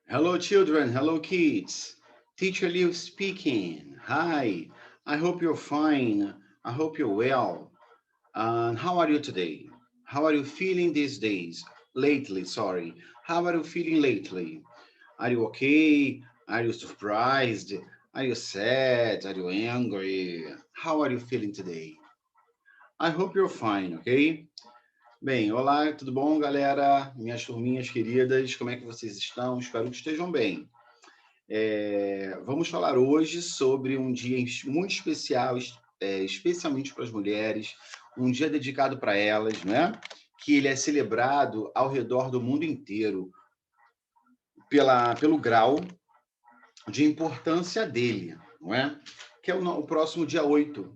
Hello, children. Hello, kids. Teacher Liu speaking. Hi. I hope you're fine. I hope you're well. And how are you today? How are you feeling these days? Lately, sorry. How are you feeling lately? Are you okay? Are you surprised? Are you sad? Are you angry? How are you feeling today? I hope you're fine, okay? Bem, olá, tudo bom, galera? Minhas turminhas queridas, como é que vocês estão? Espero que estejam bem. Vamos falar hoje sobre um dia muito especial, especialmente para as mulheres, um dia dedicado para elas, né? Que ele é celebrado ao redor do mundo inteiro pelo grau de importância dele, não é? Que é o próximo dia 8,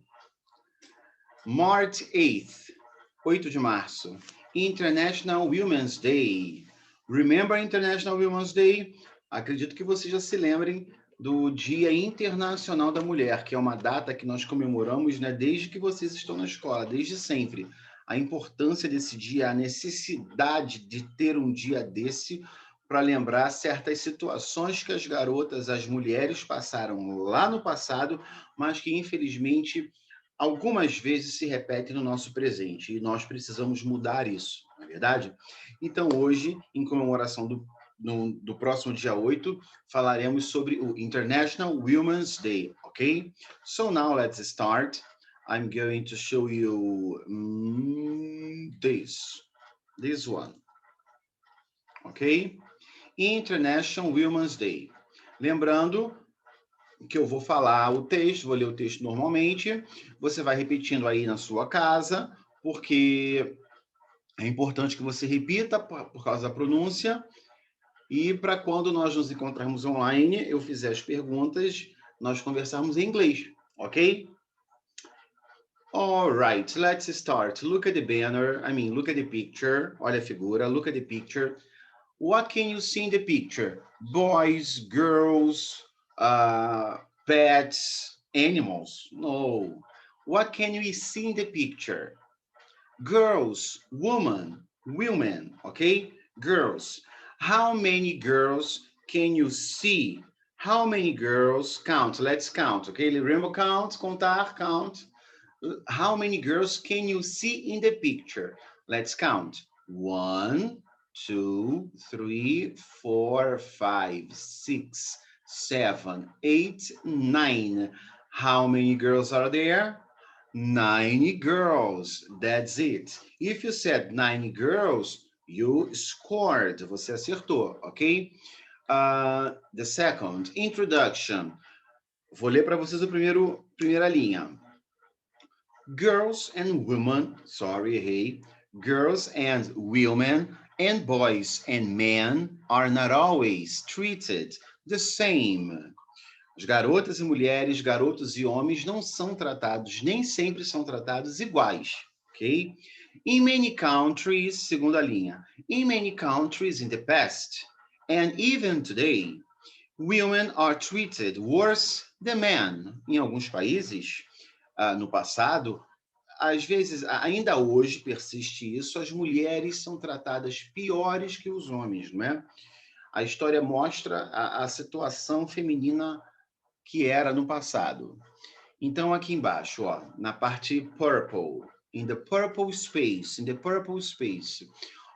March 8th, 8 de março, International Women's Day. Remember International Women's Day? Acredito que vocês já se lembrem do Dia Internacional da Mulher, que é uma data que nós comemoramos, né, desde que vocês estão na escola, desde sempre. A importância desse dia, a necessidade de ter um dia desse para lembrar certas situações que as garotas, as mulheres passaram lá no passado, mas que infelizmente algumas vezes se repetem no nosso presente e nós precisamos mudar isso, não é verdade? Então, hoje, em comemoração do próximo dia 8, falaremos sobre o International Women's Day, ok? So now let's start. I'm going to show you this one, ok? International Women's Day. Lembrando que eu vou falar o texto, vou ler o texto normalmente, você vai repetindo aí na sua casa, porque é importante que você repita por causa da pronúncia, e para quando nós nos encontrarmos online, eu fizer as perguntas, nós conversarmos em inglês, ok? All right, let's start. Look at the banner, look at the picture, olha a figura, look at the picture. What can you see in the picture? Boys, girls, pets, animals? No. What can we see in the picture? Girls, women, okay? Girls. How many girls can you see? How many girls? Count, let's count, okay? Remember count, contar, count. How many girls can you see in the picture? Let's count. 1, 2, 3, 4, 5, 6, 7, 8, 9. How many girls are there? 9 girls. That's it. If you said 9 girls, you scored. Você acertou, ok? The second, introduction. Vou ler para vocês a primeira linha. Girls and women, girls and women and boys and men are not always treated the same. As garotas e mulheres, garotos e homens não são tratados, nem sempre são tratados iguais, ok? In many countries, segunda linha, in many countries in the past, and even today, women are treated worse than men. Em alguns países, no passado, às vezes, ainda hoje persiste isso, as mulheres são tratadas piores que os homens, não é? A história mostra a situação feminina que era no passado. Então, aqui embaixo, ó, na parte purple, in the purple space,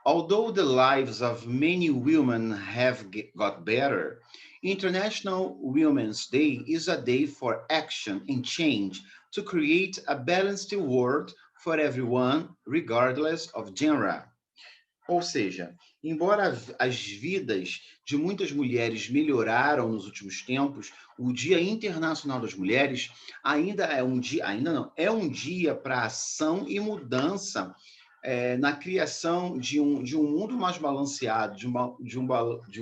although the lives of many women have got better, International Women's Day is a day for action and change to create a balanced world for everyone, regardless of gender. Ou seja, embora as vidas de muitas mulheres melhoraram nos últimos tempos, o Dia Internacional das Mulheres ainda é um dia para ação e mudança na criação de um mundo mais balanceado, de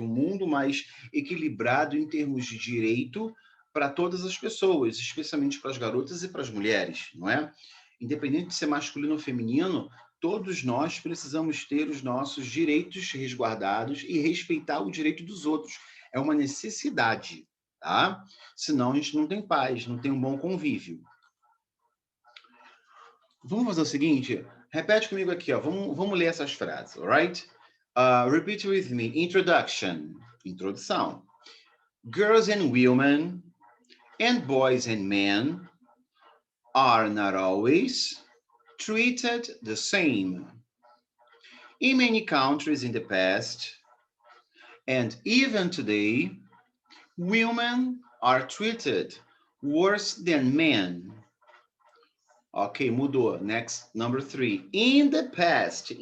um mundo mais equilibrado em termos de direito para todas as pessoas, especialmente para as garotas e para as mulheres, não é? Independente de ser masculino ou feminino, todos nós precisamos ter os nossos direitos resguardados e respeitar o direito dos outros. É uma necessidade, tá? Senão a gente não tem paz, não tem um bom convívio. Vamos fazer o seguinte, repete comigo aqui, ó. Vamos ler essas frases, alright? Repeat with me. Introduction. Introdução. Girls and women and boys and men are not always treated the same. In many countries in the past, and even today, women are treated worse than men. Ok, mudou. Next, number 3. In the past,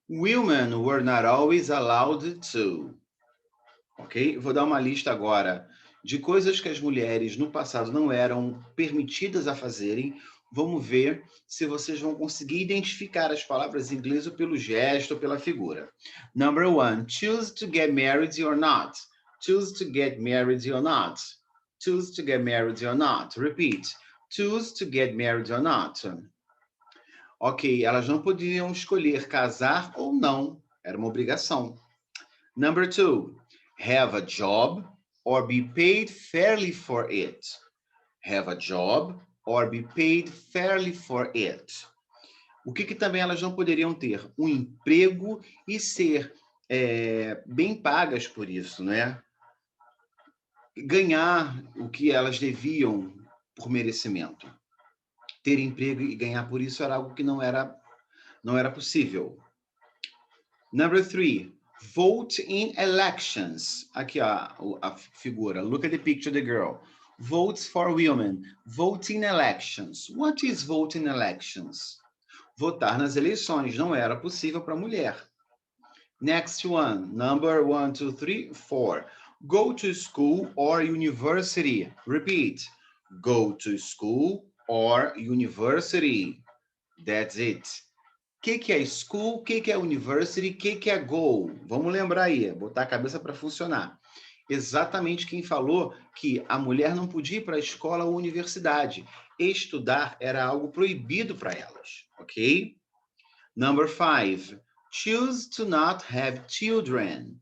women were not always allowed to. Ok? Vou dar uma lista agora de coisas que as mulheres no passado não eram permitidas a fazerem. Vamos ver se vocês vão conseguir identificar as palavras em inglês ou pelo gesto ou pela figura. Number 1, choose to get married or not. Choose to get married or not. Choose to get married or not. Repeat. Choose to get married or not. Ok, elas não podiam escolher casar ou não. Era uma obrigação. Number 2, have a job or be paid fairly for it. Have a job or be paid fairly for it. O que também elas não poderiam ter? Um emprego e ser bem pagas por isso, né? Ganhar o que elas deviam por merecimento. Ter emprego e ganhar por isso era algo que não era possível. Number 3, vote in elections. Aqui, ó, a figura. Look at the picture of the girl. Votes for women. Vote in elections. What is vote in elections? Votar nas eleições não era possível para a mulher. Next one. Number 1, 2, 3, 4. Go to school or university. Repeat. Go to school or university. That's it. O que é school? O que é university? O que é go? Vamos lembrar aí, botar a cabeça para funcionar. Exatamente quem falou que a mulher não podia ir para a escola ou universidade. Estudar era algo proibido para elas, ok? Number 5. Choose to not have children.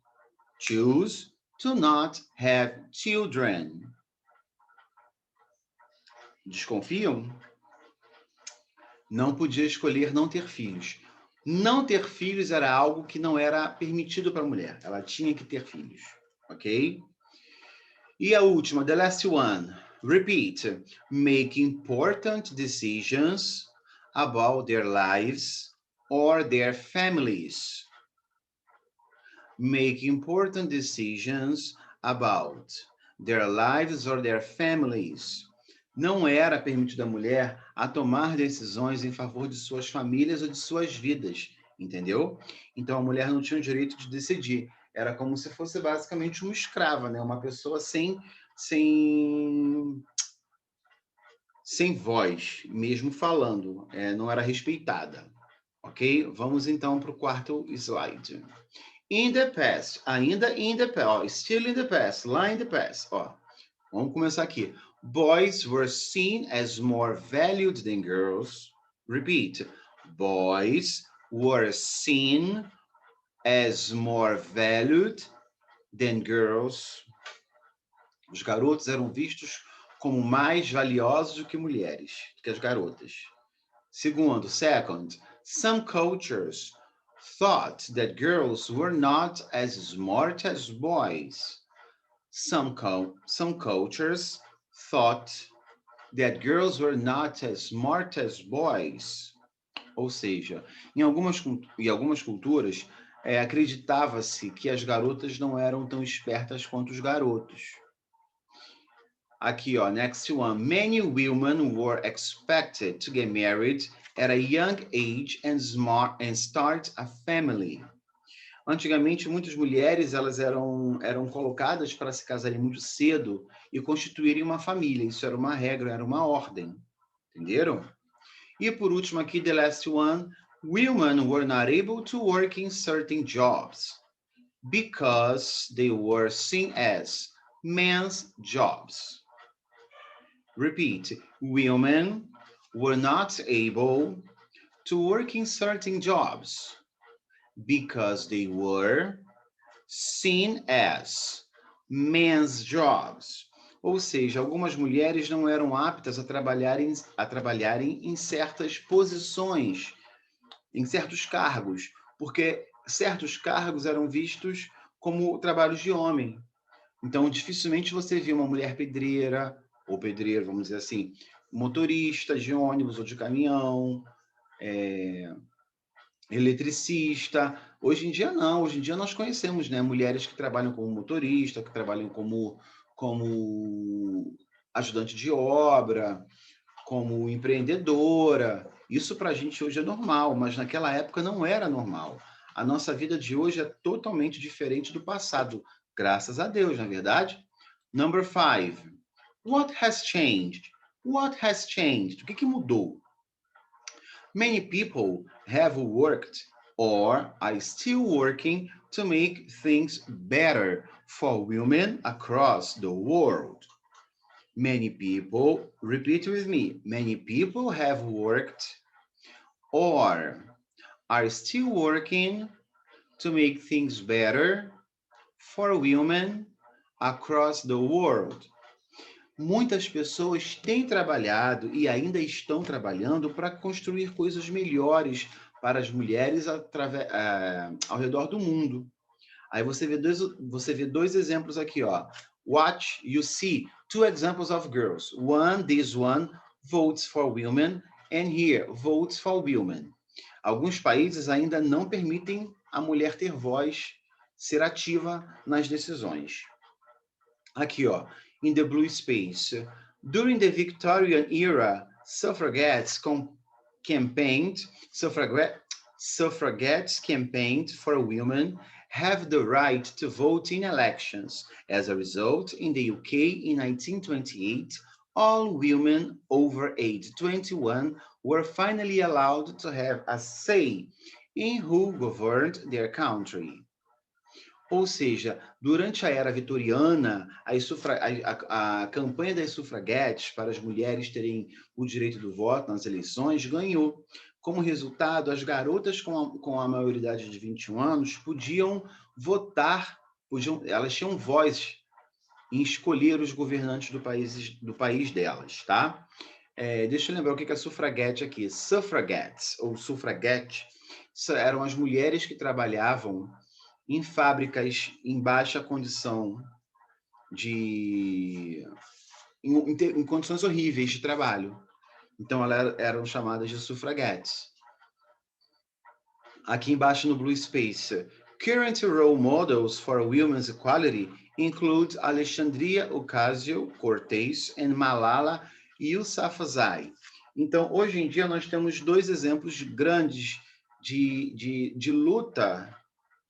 Choose to not have children. Desconfiam? Não podia escolher não ter filhos. Não ter filhos era algo que não era permitido para a mulher. Ela tinha que ter filhos, ok? E a última, the last one. Repeat. Make important decisions about their lives or their families. Make important decisions about their lives or their families. Não era permitido à mulher a tomar decisões em favor de suas famílias ou de suas vidas, entendeu? Então a mulher não tinha o direito de decidir. Era como se fosse basicamente uma escrava, né? Uma pessoa sem voz, mesmo falando, não era respeitada, ok? Vamos então para o quarto slide. In the past, ainda in the past, still in the past, lá in the past, ó. Vamos começar aqui. Boys were seen as more valued than girls. Repeat. Boys were seen as more valued than girls. Os garotos eram vistos como mais valiosos do que mulheres, do que as garotas. Segundo, second, some cultures thought that girls were not as smart as boys. Some cultures thought that girls were not as smart as boys. Ou seja, em algumas culturas, acreditava-se que as garotas não eram tão espertas quanto os garotos. Aqui, ó, next one. Many women were expected to get married at a young age and start a family. Antigamente, muitas mulheres elas eram colocadas para se casarem muito cedo e constituírem uma família. Isso era uma regra, era uma ordem. Entenderam? E por último aqui, the last one. Women were not able to work in certain jobs because they were seen as men's jobs. Repeat. Women were not able to work in certain jobs because they were seen as men's jobs. Ou seja, algumas mulheres não eram aptas a trabalharem em certas posições, em certos cargos, porque certos cargos eram vistos como trabalhos de homem. Então, dificilmente você vê uma mulher pedreira, ou pedreiro, vamos dizer assim, motorista de ônibus ou de caminhão, eletricista. Hoje em dia, não. Hoje em dia, nós conhecemos, né, mulheres que trabalham como motorista, que trabalham como ajudante de obra, como empreendedora. Isso para a gente hoje é normal, mas naquela época não era normal. A nossa vida de hoje é totalmente diferente do passado, graças a Deus, na verdade. Number 5. What has changed? What has changed? O que mudou? Many people have worked or are still working to make things better for women across the world. Many people, repeat with me, many people have worked or are still working to make things better for women across the world. Muitas pessoas têm trabalhado e ainda estão trabalhando para construir coisas melhores para as mulheres ao redor do mundo. Aí você vê dois exemplos aqui, ó. Watch, you see two examples of girls. This one votes for women, and here, votes for women. Alguns países ainda não permitem a mulher ter voz, ser ativa nas decisões. Aqui, ó, in the blue space. During the Victorian era, suffragettes campaigned for women have the right to vote in elections. As a result, in the UK in 1928, all women over age 21 were finally allowed to have a say in who governed their country. Ou seja, durante a era vitoriana, a campanha das sufraguetes para as mulheres terem o direito do voto nas eleições ganhou. Como resultado, as garotas com a maioridade de 21 anos podiam votar, elas tinham voz em escolher os governantes do país delas, tá? Deixa eu lembrar o que é sufraguete aqui. Suffragettes, ou suffragette, eram as mulheres que trabalhavam em fábricas em baixa condição em condições horríveis de trabalho. Então, elas eram chamadas de sufragettes. Aqui embaixo no Blue Space, current role models for women's equality include Alexandria Ocasio-Cortez e Malala Yousafzai. Então, hoje em dia, nós temos dois exemplos grandes de luta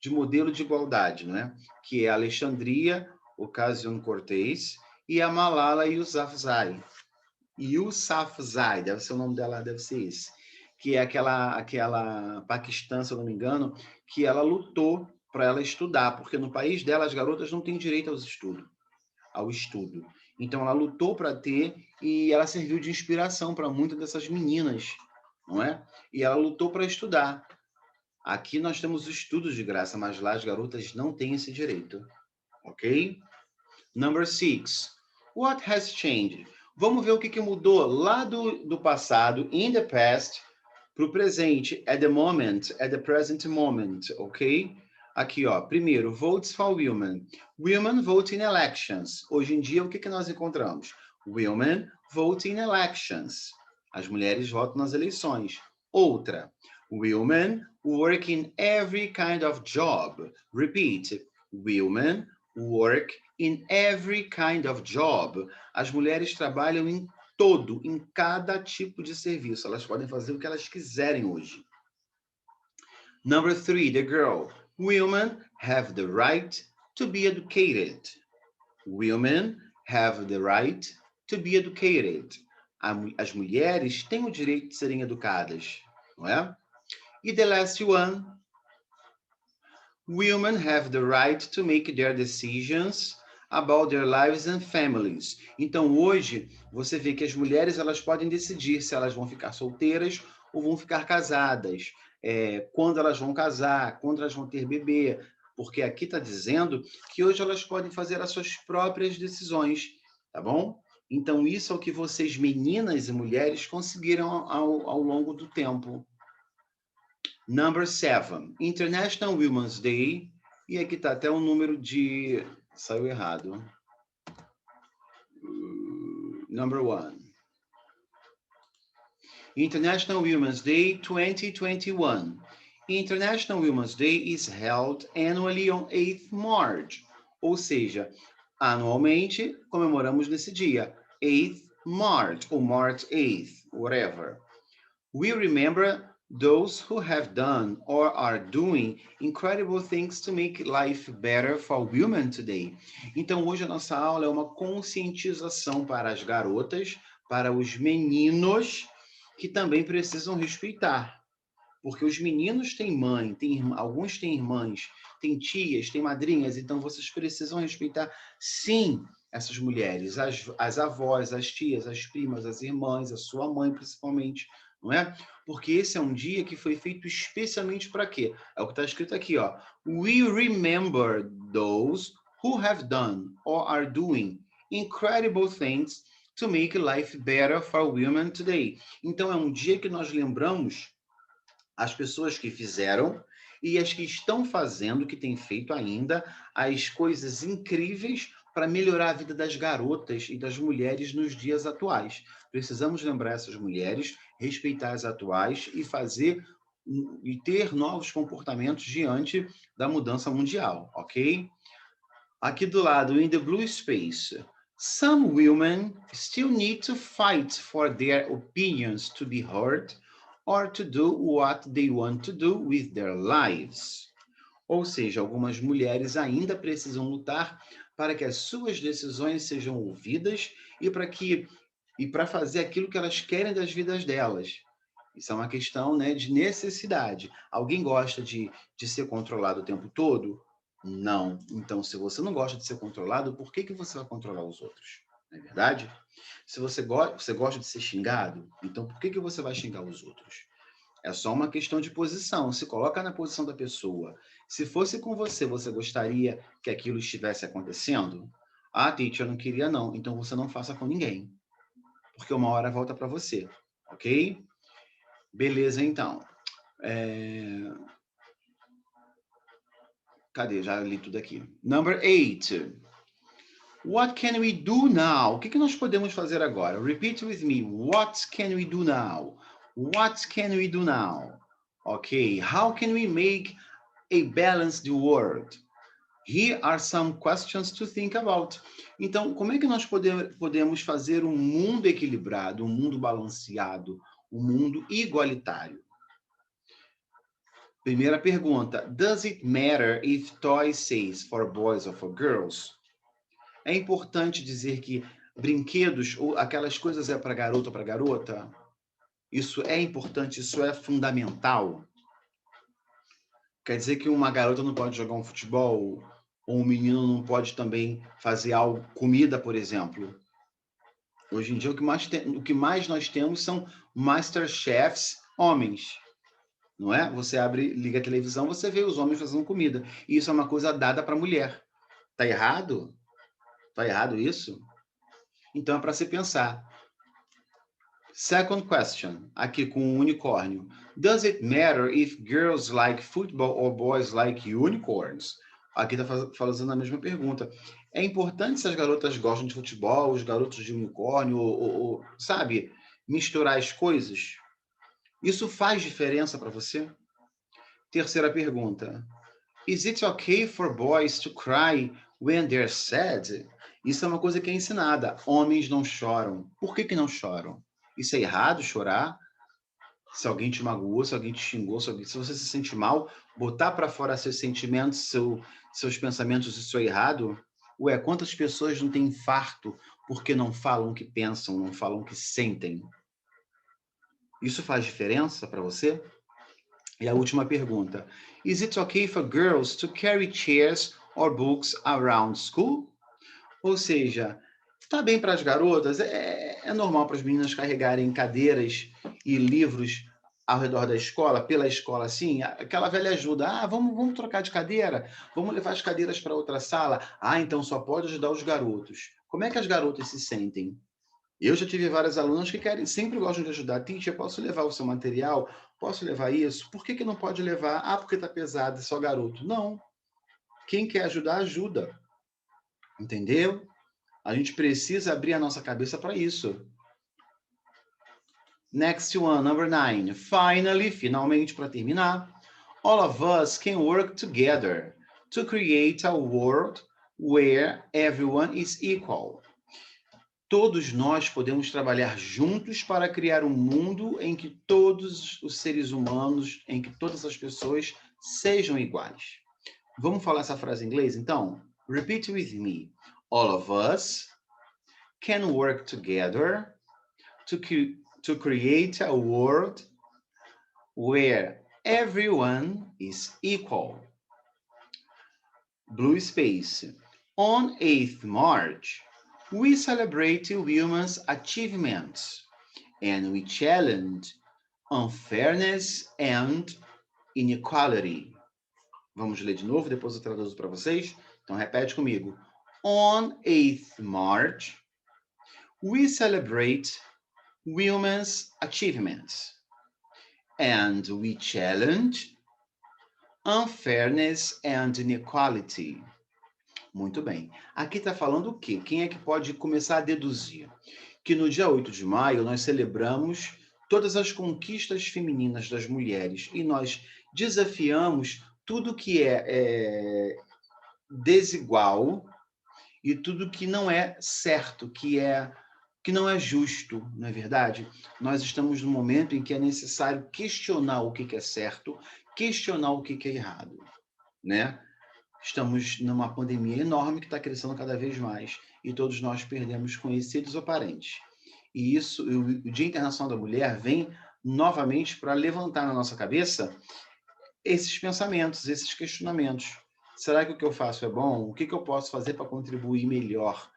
de modelo de igualdade, né? Que é a Alexandria Ocasio-Cortez e a Malala Yousafzai. Yousafzai, deve ser o nome dela, deve ser esse. Que é aquela paquistã, se eu não me engano, que ela lutou para ela estudar, porque no país dela as garotas não têm direito ao estudo. Então ela lutou para ter e ela serviu de inspiração para muitas dessas meninas, não é? E ela lutou para estudar. Aqui nós temos estudos de graça, mas lá as garotas não têm esse direito, ok? Number 6. What has changed? Vamos ver o que mudou lá do passado, in the past, para o presente, at the present moment, ok? Aqui, ó, primeiro, votes for women. Women vote in elections. Hoje em dia, o que nós encontramos? Women vote in elections. As mulheres votam nas eleições. Outra, women work in every kind of job. Repeat, women work in every kind of job. As mulheres trabalham em cada tipo de serviço. Elas podem fazer o que elas quiserem hoje. Number 3, the girl. Women have the right to be educated. Women have the right to be educated. As mulheres têm o direito de serem educadas, não é? E the last one, women have the right to make their decisions about their lives and families. Então, hoje, você vê que as mulheres elas podem decidir se elas vão ficar solteiras ou vão ficar casadas, quando elas vão casar, quando elas vão ter bebê, porque aqui está dizendo que hoje elas podem fazer as suas próprias decisões, tá bom? Então, isso é o que vocês, meninas e mulheres, conseguiram ao longo do tempo. Number 7, International Women's Day. E aqui tá até o número de... Saiu errado. Number 1. International Women's Day 2021. International Women's Day is held annually on 8th March. Ou seja, anualmente comemoramos nesse dia, 8th March, ou March 8th, whatever. We remember those who have done or are doing incredible things to make life better for women today. Então, hoje a nossa aula é uma conscientização para as garotas, para os meninos, que também precisam respeitar. Porque os meninos têm mãe, alguns têm irmãs, têm tias, têm madrinhas, então vocês precisam respeitar, sim, essas mulheres, as avós, as tias, as primas, as irmãs, a sua mãe principalmente, não é? Porque esse é um dia que foi feito especialmente para quê? É o que está escrito aqui, ó. We remember those who have done or are doing incredible things to make life better for women today. Então, é um dia que nós lembramos as pessoas que fizeram e as que estão fazendo, que têm feito ainda, as coisas incríveis para melhorar a vida das garotas e das mulheres nos dias atuais. Precisamos lembrar essas mulheres, respeitar as atuais e fazer e ter novos comportamentos diante da mudança mundial, ok? Aqui do lado, in the blue space, some women still need to fight for their opinions to be heard or to do what they want to do with their lives. Ou seja, algumas mulheres ainda precisam lutar para que as suas decisões sejam ouvidas e para fazer aquilo que elas querem das vidas delas. Isso é uma questão, né, de necessidade. Alguém gosta de ser controlado o tempo todo? Não. Então, se você não gosta de ser controlado, por que você vai controlar os outros? Não é verdade? Se você gosta de ser xingado, então por que você vai xingar os outros? É só uma questão de posição. Se coloca na posição da pessoa. Se fosse com você, você gostaria que aquilo estivesse acontecendo? Ah, Titi, eu não queria não. Então você não faça com ninguém. Porque uma hora volta para você. Ok? Beleza, então. Cadê? Já li tudo aqui. Number 8. What can we do now? O que nós podemos fazer agora? Repeat with me. What can we do now? What can we do now? Okay. How can we make a balanced world? Here are some questions to think about. Então, como é que nós podemos fazer um mundo equilibrado, um mundo balanceado, um mundo igualitário? Primeira pergunta. Does it matter if toys says for boys or for girls? É importante dizer que brinquedos ou aquelas coisas é para garoto ou para garota? Isso é importante, isso é fundamental? Quer dizer que uma garota não pode jogar um futebol? Ou um menino não pode também fazer algo, comida, por exemplo? Hoje em dia, o que mais nós temos são Masterchefs homens. Não é? Você liga a televisão, você vê os homens fazendo comida. E isso é uma coisa dada para a mulher. Tá errado? Tá errado isso? Então é para se pensar. Second question, aqui com o unicórnio. Does it matter if girls like football or boys like unicorns? Aqui está fazendo a mesma pergunta. É importante se as garotas gostam de futebol, os garotos de unicórnio, ou sabe, misturar as coisas? Isso faz diferença para você? Terceira pergunta. Is it okay for boys to cry when they're sad? Isso é uma coisa que é ensinada. Homens não choram. Por que não choram? Isso é errado, chorar? Se alguém te magoou, se alguém te xingou, se você se sente mal, botar para fora seus sentimentos, seus pensamentos, isso é errado? Ué, quantas pessoas não têm infarto porque não falam o que pensam, não falam o que sentem? Isso faz diferença para você? E a última pergunta. Is it okay for girls to carry chairs or books around school? Ou seja, tá bem para as garotas, é normal para as meninas carregarem cadeiras e livros ao redor da escola, pela escola, assim, aquela velha ajuda. Ah, vamos trocar de cadeira? Vamos levar as cadeiras para outra sala? Ah, então só pode ajudar os garotos. Como é que as garotas se sentem? Eu já tive várias alunas que sempre gostam de ajudar. Teacher, posso levar o seu material? Posso levar isso? Por que não pode levar? Ah, porque tá pesado, é só garoto. Não. Quem quer ajudar, ajuda. Entendeu? A gente precisa abrir a nossa cabeça para isso. Next one, number 9. Finally, finalmente, para terminar, all of us can work together to create a world where everyone is equal. Todos nós podemos trabalhar juntos para criar um mundo em que todos os seres humanos, em que todas as pessoas sejam iguais. Vamos falar essa frase em inglês, então? Repeat with me. All of us can work together to create a world where everyone is equal. Blue space. On 8th March, we celebrate women's achievements and we challenge unfairness and inequality. Vamos ler de novo, depois eu traduzo para vocês. Então repete comigo. On 8th March, we celebrate women's achievements and we challenge unfairness and inequality. Muito bem. Aqui está falando o quê? Quem é que pode começar a deduzir? Que no dia 8 de maio nós celebramos todas as conquistas femininas das mulheres e nós desafiamos tudo que é desigual e tudo que não é certo, que não é justo, não é verdade? Nós estamos num momento em que é necessário questionar o que é certo, questionar o que é errado, né? Estamos numa pandemia enorme que está crescendo cada vez mais e todos nós perdemos conhecidos ou parentes. E isso, o Dia Internacional da Mulher vem novamente para levantar na nossa cabeça esses pensamentos, esses questionamentos. Será que o que eu faço é bom? O que eu posso fazer para contribuir melhor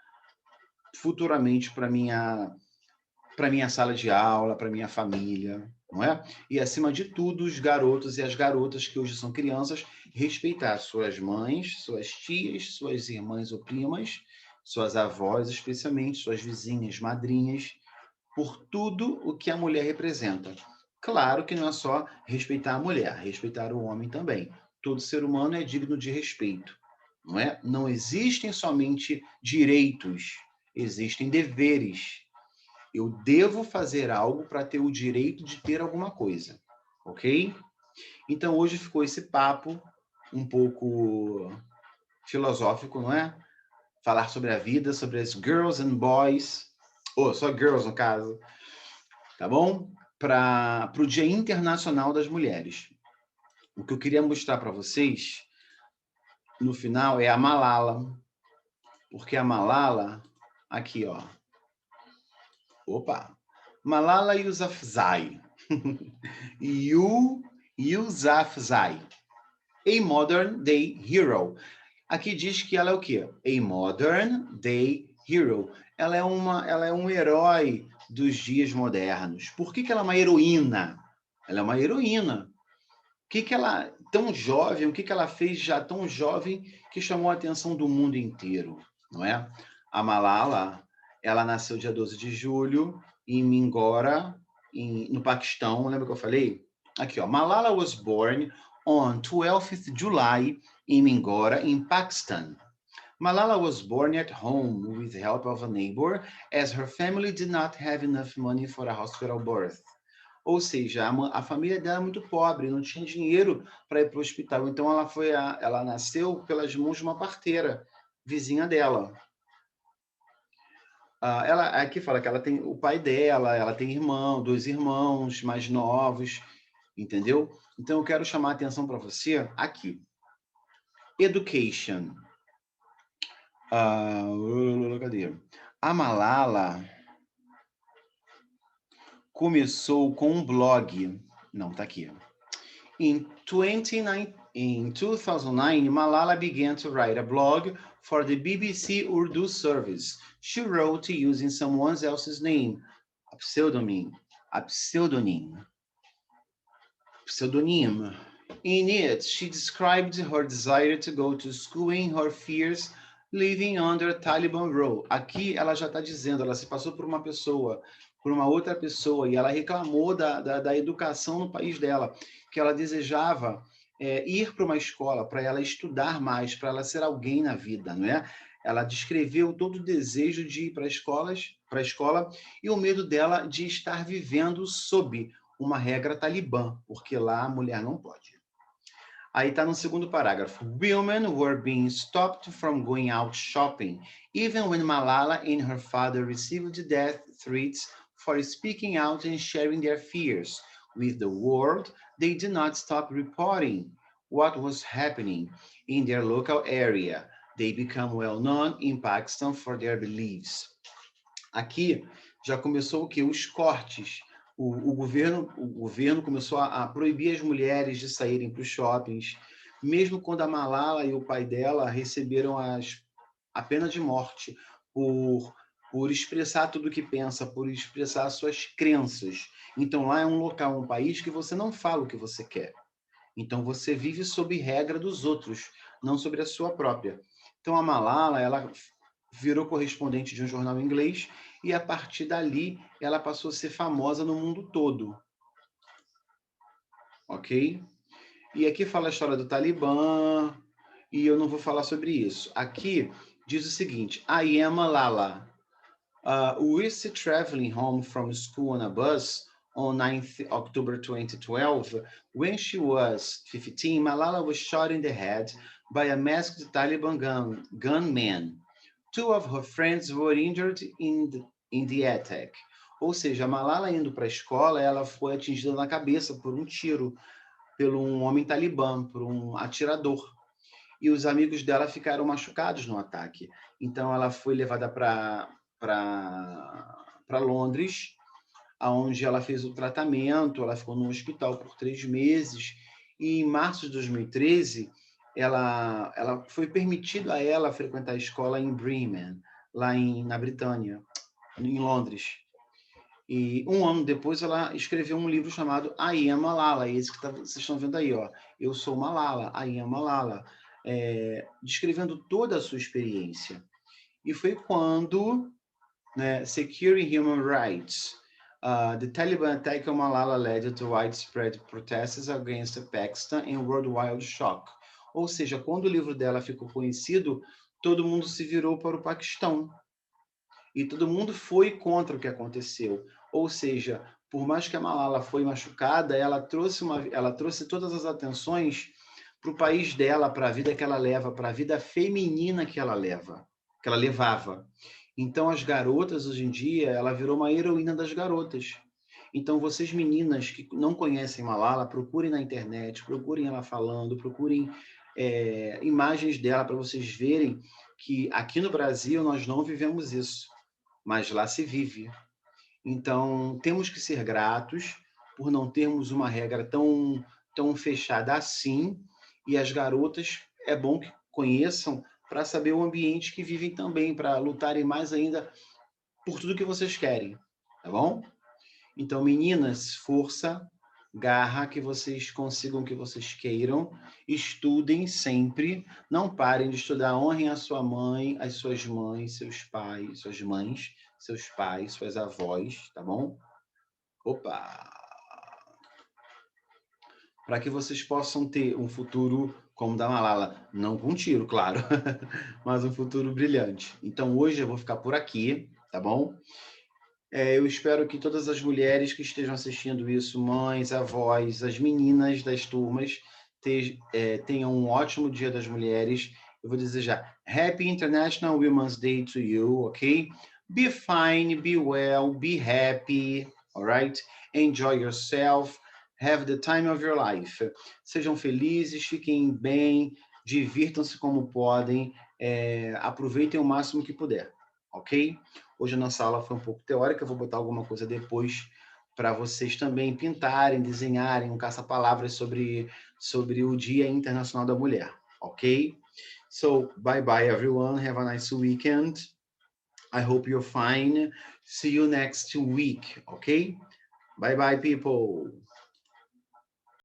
futuramente para minha sala de aula, para minha família, não é? E, acima de tudo, os garotos e as garotas que hoje são crianças, respeitar suas mães, suas tias, suas irmãs ou primas, suas avós, especialmente, suas vizinhas, madrinhas, por tudo o que a mulher representa. Claro que não é só respeitar a mulher, respeitar o homem também. Todo ser humano é digno de respeito, não é? Não existem somente direitos, existem deveres. Eu devo fazer algo para ter o direito de ter alguma coisa, ok? Então, hoje ficou esse papo um pouco filosófico, não é? Falar sobre a vida, sobre as girls and boys, ou só girls no caso, tá bom? Para o Dia Internacional das Mulheres. O que eu queria mostrar para vocês, no final, é a Malala, porque a Malala, aqui, ó, opa, Malala Yousafzai, Yousafzai, a modern day hero. Aqui diz que ela é o quê? A modern day hero. Ela é um herói dos dias modernos. Por que ela é uma heroína? Ela é uma heroína. O que ela, tão jovem, o que ela fez já tão jovem que chamou a atenção do mundo inteiro, não é? A Malala, ela nasceu dia 12 de julho em Mingora, no Paquistão. Lembra que eu falei? Aqui, ó. Malala was born on 12th July in Mingora, in Pakistan. Malala was born at home with the help of a neighbor, as her family did not have enough money for a hospital birth. Ou seja, a família dela é muito pobre, não tinha dinheiro para ir para o hospital. Então, ela nasceu pelas mãos de uma parteira, vizinha dela. Ela aqui fala que ela tem o pai dela, ela tem dois irmãos mais novos, entendeu? Então, eu quero chamar a atenção para você aqui. Education. Cadê? A Malala começou com um blog. Não, tá aqui. In 2009, Malala began to write a blog for the BBC Urdu service. She wrote using someone else's name, a pseudonym. In it, she described her desire to go to school and her fears living under Taliban rule. Aqui ela já está dizendo, ela se passou por uma pessoa por uma outra pessoa, e ela reclamou da educação no país dela, que ela desejava ir para uma escola, para ela estudar mais, para ela ser alguém na vida, não é? Ela descreveu todo o desejo de ir para a escola e o medo dela de estar vivendo sob uma regra talibã, porque lá a mulher não pode. Aí está no segundo parágrafo. Women were being stopped from going out shopping, even when Malala and her father received death threats for speaking out and sharing their fears with the world. They did not stop reporting what was happening in their local area. They become well known in Pakistan for their beliefs. Aqui já começou o quê? Os cortes. O governo começou a proibir as mulheres de saírem para os shoppings, mesmo quando a Malala e o pai dela receberam a pena de morte por expressar tudo o que pensa, por expressar suas crenças. Então, lá é um local, um país que você não fala o que você quer. Então, você vive sob regra dos outros, não sobre a sua própria. Então, a Malala, ela virou correspondente de um jornal inglês e, a partir dali, ela passou a ser famosa no mundo todo. Ok? E aqui fala a história do Talibã, e eu não vou falar sobre isso. Aqui diz o seguinte: I am Malala. We're traveling home from school on a bus on 9th October 2012. When she was 15, Malala was shot in the head by a masked Taliban gunman. Two of her friends were injured in the attack. Ou seja, a Malala indo para a escola, ela foi atingida na cabeça por um tiro, por um homem talibã, por um atirador. E os amigos dela ficaram machucados no ataque. Então, ela foi levada para Londres, onde ela fez o tratamento, ela ficou no hospital por 3 meses, e em março de 2013, ela foi permitido a ela frequentar a escola em Birmingham, lá na Britânia, em Londres. E um ano depois ela escreveu um livro chamado I Am Malala, esse que vocês estão vendo aí, ó. Eu sou Malala, I Am Malala, descrevendo toda a sua experiência. E foi quando, né, Securing Human Rights, the Taliban attack on Malala led to widespread protests against Pakistan and worldwide shock. Ou seja, quando o livro dela ficou conhecido, todo mundo se virou para o Paquistão. E todo mundo foi contra o que aconteceu. Ou seja, por mais que a Malala foi machucada, ela trouxe todas as atenções para o país dela, para a vida que ela leva, para a vida feminina que ela levava. Então, as garotas, hoje em dia, ela virou uma heroína das garotas. Então, vocês meninas que não conhecem Malala, procurem na internet, procurem ela falando, procurem imagens dela para vocês verem que aqui no Brasil nós não vivemos isso, mas lá se vive. Então, temos que ser gratos por não termos uma regra tão fechada assim, e as garotas é bom que conheçam para saber o ambiente que vivem também, para lutarem mais ainda por tudo que vocês querem, tá bom? Então, meninas, força, garra, que vocês consigam o que vocês queiram, estudem sempre, não parem de estudar, honrem a sua mãe, as suas mães, seus pais, suas mães, seus pais, suas avós, tá bom? Opa! Para que vocês possam ter um futuro como o da Malala, não com tiro, claro, mas um futuro brilhante. Então, hoje eu vou ficar por aqui, tá bom? Eu espero que todas as mulheres que estejam assistindo isso, mães, avós, as meninas das turmas, tenham um ótimo Dia das Mulheres. Eu vou desejar Happy International Women's Day to you, ok? Be fine, be well, be happy, alright? Enjoy yourself, have the time of your life. Sejam felizes, fiquem bem, divirtam-se como podem, aproveitem o máximo que puder, ok? Hoje a nossa aula foi um pouco teórica, eu vou botar alguma coisa depois para vocês também pintarem, desenharem, um caça-palavras sobre o Dia Internacional da Mulher, ok? So, bye-bye everyone, have a nice weekend. I hope you're fine. See you next week, ok? Bye-bye people.